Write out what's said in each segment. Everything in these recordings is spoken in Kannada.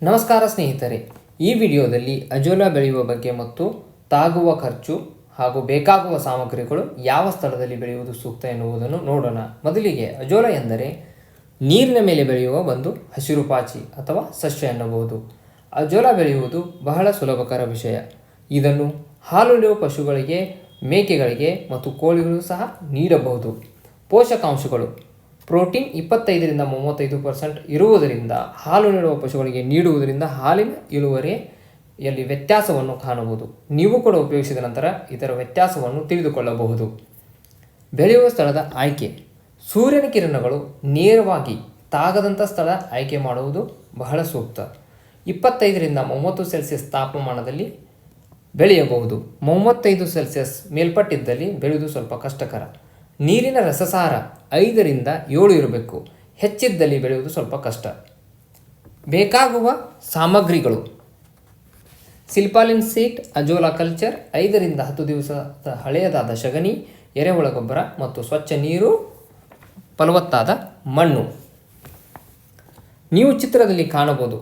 ನಮಸ್ಕಾರ ಸ್ನೇಹಿತರೆ, ಈ ವಿಡಿಯೋದಲ್ಲಿ ಅಜೋಲಾ ಬೆಳೆಯುವ ಬಗ್ಗೆ ಮತ್ತು ತಾಗುವ ಖರ್ಚು ಹಾಗೂ ಬೇಕಾಗುವ ಸಾಮಗ್ರಿಗಳು ಯಾವ ಸ್ಥಳದಲ್ಲಿ ಬೆಳೆಯುವುದು ಸೂಕ್ತ ಎನ್ನುವುದನ್ನು ನೋಡೋಣ. ಮೊದಲಿಗೆ ಅಜೋಲಾ ಎಂದರೆ ನೀರಿನ ಮೇಲೆ ಬೆಳೆಯುವ ಒಂದು ಹಸಿರು ಪಾಚಿ ಅಥವಾ ಸಸ್ಯ ಎನ್ನಬಹುದು. ಅಜೋಲಾ ಬೆಳೆಯುವುದು ಬಹಳ ಸುಲಭಕರ ವಿಷಯ. ಇದನ್ನು ಹಾಲುಳಿಯುವ ಪಶುಗಳಿಗೆ, ಮೇಕೆಗಳಿಗೆ ಮತ್ತು ಕೋಳಿಗಳು ಸಹ ನೀಡಬಹುದು. ಪೋಷಕಾಂಶಗಳು ಪ್ರೋಟೀನ್ 25-35% ಇರುವುದರಿಂದ ಹಾಲು ನೀಡುವ ಪಶುಗಳಿಗೆ ನೀಡುವುದರಿಂದ ಹಾಲಿನ ಇಳುವರಿಯಲ್ಲಿ ವ್ಯತ್ಯಾಸವನ್ನು ಕಾಣಬಹುದು. ನೀವು ಕೂಡ ಉಪಯೋಗಿಸಿದ ನಂತರ ಇದರ ವ್ಯತ್ಯಾಸವನ್ನು ತಿಳಿದುಕೊಳ್ಳಬಹುದು. ಬೆಳೆಯುವ ಸ್ಥಳದ ಆಯ್ಕೆ: ಸೂರ್ಯನ ಕಿರಣಗಳು ನೇರವಾಗಿ ತಾಗದಂಥ ಸ್ಥಳ ಆಯ್ಕೆ ಮಾಡುವುದು ಬಹಳ ಸೂಕ್ತ. 25-30 ಸೆಲ್ಸಿಯಸ್ ತಾಪಮಾನದಲ್ಲಿ ಬೆಳೆಯಬಹುದು. 35 ಸೆಲ್ಸಿಯಸ್ ಮೇಲ್ಪಟ್ಟಿದ್ದಲ್ಲಿ ಬೆಳೆಯುವುದು ಸ್ವಲ್ಪ ಕಷ್ಟಕರ. ನೀರಿನ ರಸಸಾರ 5-7 ಇರಬೇಕು. ಹೆಚ್ಚಿದ್ದಲ್ಲಿ ಬೆಳೆಯುವುದು ಸ್ವಲ್ಪ ಕಷ್ಟ. ಬೇಕಾಗುವ ಸಾಮಗ್ರಿಗಳು: ಸಿಲ್ಪಾಲಿನ್ ಸೀಟ್, ಅಜೋಲಾ ಕಲ್ಚರ್, 5-10 ದಿವಸದ ಹಳೆಯದಾದ ಸಗಣಿ, ಎರೆಹುಳ ಗೊಬ್ಬರ ಮತ್ತು ಸ್ವಚ್ಛ ನೀರು, ಫಲವತ್ತಾದ ಮಣ್ಣು. ನೀವು ಚಿತ್ರದಲ್ಲಿ ಕಾಣಬಹುದು,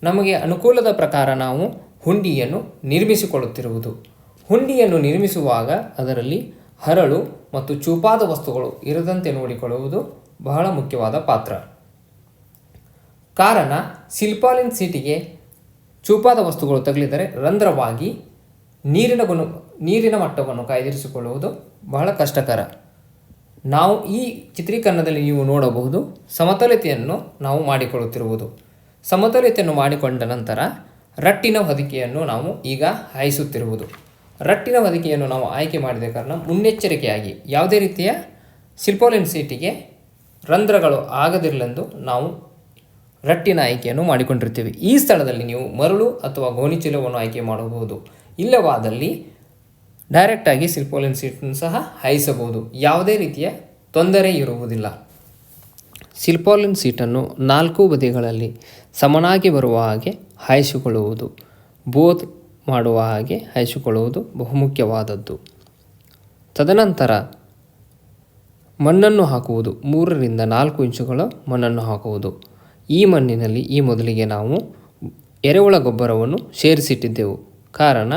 ನಮಗೆ ಅನುಕೂಲದ ಪ್ರಕಾರ ನಾವು ಹುಂಡಿಯನ್ನು ನಿರ್ಮಿಸಿಕೊಳ್ಳುತ್ತಿರುವುದು. ಹುಂಡಿಯನ್ನು ನಿರ್ಮಿಸುವಾಗ ಅದರಲ್ಲಿ ಹರಳು ಮತ್ತು ಚೂಪಾದ ವಸ್ತುಗಳು ಇರದಂತೆ ನೋಡಿಕೊಳ್ಳುವುದು ಬಹಳ ಮುಖ್ಯವಾದ ಪಾತ್ರ. ಕಾರಣ, ಸಿಲ್ಪಾಲಿನ್ ಸೀಟಿಗೆ ಚೂಪಾದ ವಸ್ತುಗಳು ತಗುಲಿದರೆ ರಂಧ್ರವಾಗಿ ನೀರಿನ ಮಟ್ಟವನ್ನು ಕಾಯ್ದಿರಿಸಿಕೊಳ್ಳುವುದು ಬಹಳ ಕಷ್ಟಕರ. ನಾವು ಈ ಚಿತ್ರೀಕರಣದಲ್ಲಿ ನೀವು ನೋಡಬಹುದು, ಸಮತಲತೆಯನ್ನು ನಾವು ಮಾಡಿಕೊಳ್ಳುತ್ತಿರುವುದು. ಸಮತಲತೆಯನ್ನು ಮಾಡಿಕೊಂಡ ನಂತರ ರಟ್ಟಿನ ಹೊದಿಕೆಯನ್ನು ನಾವು ಈಗ ಹಾಯಿಸುತ್ತಿರುವುದು. ರಟ್ಟಿನ ಹೊದಿಕೆಯನ್ನು ನಾವು ಆಯ್ಕೆ ಮಾಡಿದ ಕಾರಣ ಮುನ್ನೆಚ್ಚರಿಕೆಯಾಗಿ ಯಾವುದೇ ರೀತಿಯ ಸಿಲ್ಪಾಲಿನ್ ಸೀಟಿಗೆ ರಂಧ್ರಗಳು ಆಗದಿರಲೆಂದು ನಾವು ರಟ್ಟಿನ ಆಯ್ಕೆಯನ್ನು ಮಾಡಿಕೊಂಡಿರ್ತೀವಿ. ಈ ಸ್ಥಳದಲ್ಲಿ ನೀವು ಮರಳು ಅಥವಾ ಗೋಣಿಚೀಲವನ್ನು ಆಯ್ಕೆ ಮಾಡಬಹುದು. ಇಲ್ಲವಾದಲ್ಲಿ ಡೈರೆಕ್ಟಾಗಿ ಸಿಲ್ಪಾಲಿನ್ ಸೀಟನ್ನು ಸಹ ಹಾಯಿಸಬಹುದು. ಯಾವುದೇ ರೀತಿಯ ತೊಂದರೆ ಇರುವುದಿಲ್ಲ. ಸಿಲ್ಪಾಲಿನ್ ಸೀಟನ್ನು 4 ಬದಿಗಳಲ್ಲಿ ಸಮನಾಗಿ ಬರುವ ಹಾಗೆ ಹಾಯಿಸಿಕೊಳ್ಳುವುದು, ಬೋತ್ ಮಾಡುವ ಹಾಗೆ ಹಾಯಿಸಿಕೊಳ್ಳುವುದು ಬಹುಮುಖ್ಯವಾದದ್ದು. ತದನಂತರ ಮಣ್ಣನ್ನು ಹಾಕುವುದು. 3-4 ಇಂಚುಗಳ ಮಣ್ಣನ್ನು ಹಾಕುವುದು. ಈ ಮಣ್ಣಿನಲ್ಲಿ ಈ ಮೊದಲಿಗೆ ನಾವು ಎರೆಹುಳ ಗೊಬ್ಬರವನ್ನು ಸೇರಿಸಿಟ್ಟಿದ್ದೆವು. ಕಾರಣ,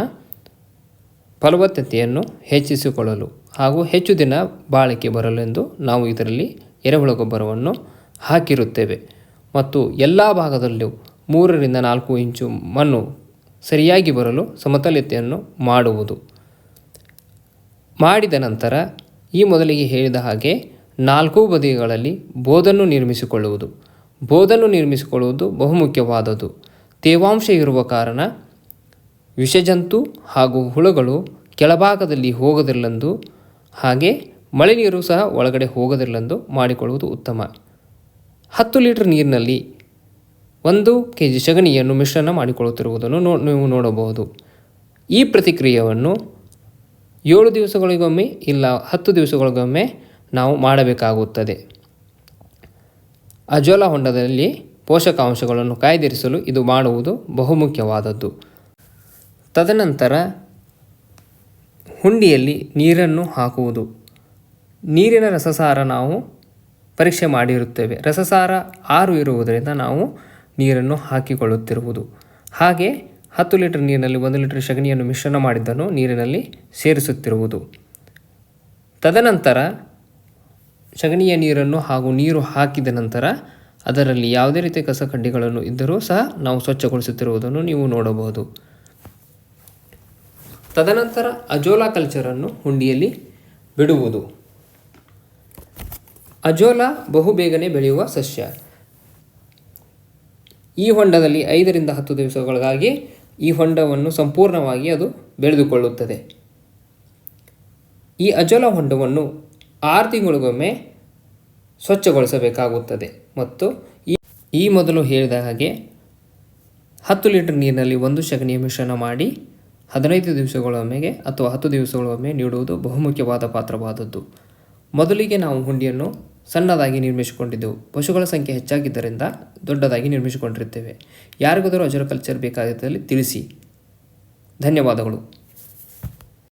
ಫಲವತ್ತತೆಯನ್ನು ಹೆಚ್ಚಿಸಿಕೊಳ್ಳಲು ಹಾಗೂ ಹೆಚ್ಚು ದಿನ ಬಾಳಿಕೆ ಬರಲೆಂದು ನಾವು ಇದರಲ್ಲಿ ಎರೆಹುಳ ಗೊಬ್ಬರವನ್ನು ಹಾಕಿರುತ್ತೇವೆ. ಮತ್ತು ಎಲ್ಲ ಭಾಗದಲ್ಲೂ 3-4 ಇಂಚು ಮಣ್ಣು ಸರಿಯಾಗಿ ಬರಲು ಸಮತಲತೆಯನ್ನು ಮಾಡುವುದು. ಮಾಡಿದ ನಂತರ ಈ ಮೊದಲಿಗೆ ಹೇಳಿದ ಹಾಗೆ 4 ಬದಿಗಳಲ್ಲಿ ಬೋದನ್ನು ನಿರ್ಮಿಸಿಕೊಳ್ಳುವುದು. ಬೋದನ್ನು ನಿರ್ಮಿಸಿಕೊಳ್ಳುವುದು ಬಹುಮುಖ್ಯವಾದದ್ದು. ತೇವಾಂಶ ಇರುವ ಕಾರಣ ವಿಷಜಂತು ಹಾಗೂ ಹುಳುಗಳು ಕೆಳಭಾಗದಲ್ಲಿ ಹೋಗದಿರಲೆಂದು, ಹಾಗೆ ಮಳೆ ನೀರು ಸಹ ಒಳಗಡೆ ಹೋಗದಿರಲೆಂದು ಮಾಡಿಕೊಳ್ಳುವುದು ಉತ್ತಮ. 10 ಲೀಟರ್ ನೀರಿನಲ್ಲಿ 1 kg ಸಗಣಿಯನ್ನು ಮಿಶ್ರಣ ಮಾಡಿಕೊಳ್ಳುತ್ತಿರುವುದನ್ನು ನೀವು ನೋಡಬಹುದು. ಈ ಪ್ರತಿಕ್ರಿಯೆಯನ್ನು 7 ದಿವಸಗಳಿಗೊಮ್ಮೆ ಇಲ್ಲ 10 ದಿವಸಗಳಿಗೊಮ್ಮೆ ನಾವು ಮಾಡಬೇಕಾಗುತ್ತದೆ. ಅಜೋಲಾ ಹೊಂಡದಲ್ಲಿ ಪೋಷಕಾಂಶಗಳನ್ನು ಕಾಯ್ದಿರಿಸಲು ಇದು ಮಾಡುವುದು ಬಹುಮುಖ್ಯವಾದದ್ದು. ತದನಂತರ ಹುಂಡಿಯಲ್ಲಿ ನೀರನ್ನು ಹಾಕುವುದು. ನೀರಿನ ರಸಸಾರ ನಾವು ಪರೀಕ್ಷೆ ಮಾಡಿರುತ್ತೇವೆ. ರಸಸಾರ 6 ಇರುವುದರಿಂದ ನಾವು ನೀರನ್ನು ಹಾಕಿಕೊಳ್ಳುತ್ತಿರುವುದು. ಹಾಗೆ 10 ಲೀಟರ್ ನೀರಿನಲ್ಲಿ 1 ಲೀಟರ್ ಸಗಣಿಯನ್ನು ಮಿಶ್ರಣ ಮಾಡಿದ್ದನ್ನು ನೀರಿನಲ್ಲಿ ಸೇರಿಸುತ್ತಿರುವುದು. ತದನಂತರ ಸಗಣಿಯ ನೀರನ್ನು ಹಾಗೂ ನೀರು ಹಾಕಿದ ನಂತರ ಅದರಲ್ಲಿ ಯಾವುದೇ ರೀತಿಯ ಕಸಕಡ್ಡಿಗಳನ್ನು ಇದ್ದರೂ ಸಹ ನಾವು ಸ್ವಚ್ಛಗೊಳಿಸುತ್ತಿರುವುದನ್ನು ನೀವು ನೋಡಬಹುದು. ತದನಂತರ ಅಜೋಲಾ ಕಲ್ಚರನ್ನು ಹುಂಡಿಯಲ್ಲಿ ಬಿಡುವುದು. ಅಜೋಲಾ ಬಹುಬೇಗನೆ ಬೆಳೆಯುವ ಸಸ್ಯ. ಈ ಹೊಂಡದಲ್ಲಿ 5-10 ದಿವಸಗಳಿಗಾಗಿ ಈ ಹೊಂಡವನ್ನು ಸಂಪೂರ್ಣವಾಗಿ ಅದು ಬೆಳೆದುಕೊಳ್ಳುತ್ತದೆ. ಈ ಅಜೋಲಾ ಹೊಂಡವನ್ನು 6 ತಿಂಗಳಿಗೊಮ್ಮೆ ಸ್ವಚ್ಛಗೊಳಿಸಬೇಕಾಗುತ್ತದೆ. ಮತ್ತು ಈ ಮೊದಲು ಹೇಳಿದ ಹಾಗೆ 10 ಲೀಟರ್ ನೀರಿನಲ್ಲಿ 1 ಸಗಣಿಯ ಮಿಶ್ರಣ ಮಾಡಿ 15 ದಿವಸಗಳೊಮ್ಮೆಗೆ ಅಥವಾ 10 ದಿವಸಗಳೊಮ್ಮೆ ನೀಡುವುದು ಬಹುಮುಖ್ಯವಾದ ಪಾತ್ರವಾದದ್ದು. ಮೊದಲಿಗೆ ನಾವು ಹುಂಡಿಯನ್ನು ಸಣ್ಣದಾಗಿ ನಿರ್ಮಿಸಿಕೊಂಡಿದ್ದೆವು. ಪಶುಗಳ ಸಂಖ್ಯೆ ಹೆಚ್ಚಾಗಿದ್ದರಿಂದ ದೊಡ್ಡದಾಗಿ ನಿರ್ಮಿಸಿಕೊಂಡಿರುತ್ತೇವೆ. ಯಾರಿಗಾದರೂ ಅಜೋಲಾ ಕಲ್ಚರ್ ಬೇಕಾಗಿದ್ದಲ್ಲಿ ತಿಳಿಸಿ. ಧನ್ಯವಾದಗಳು.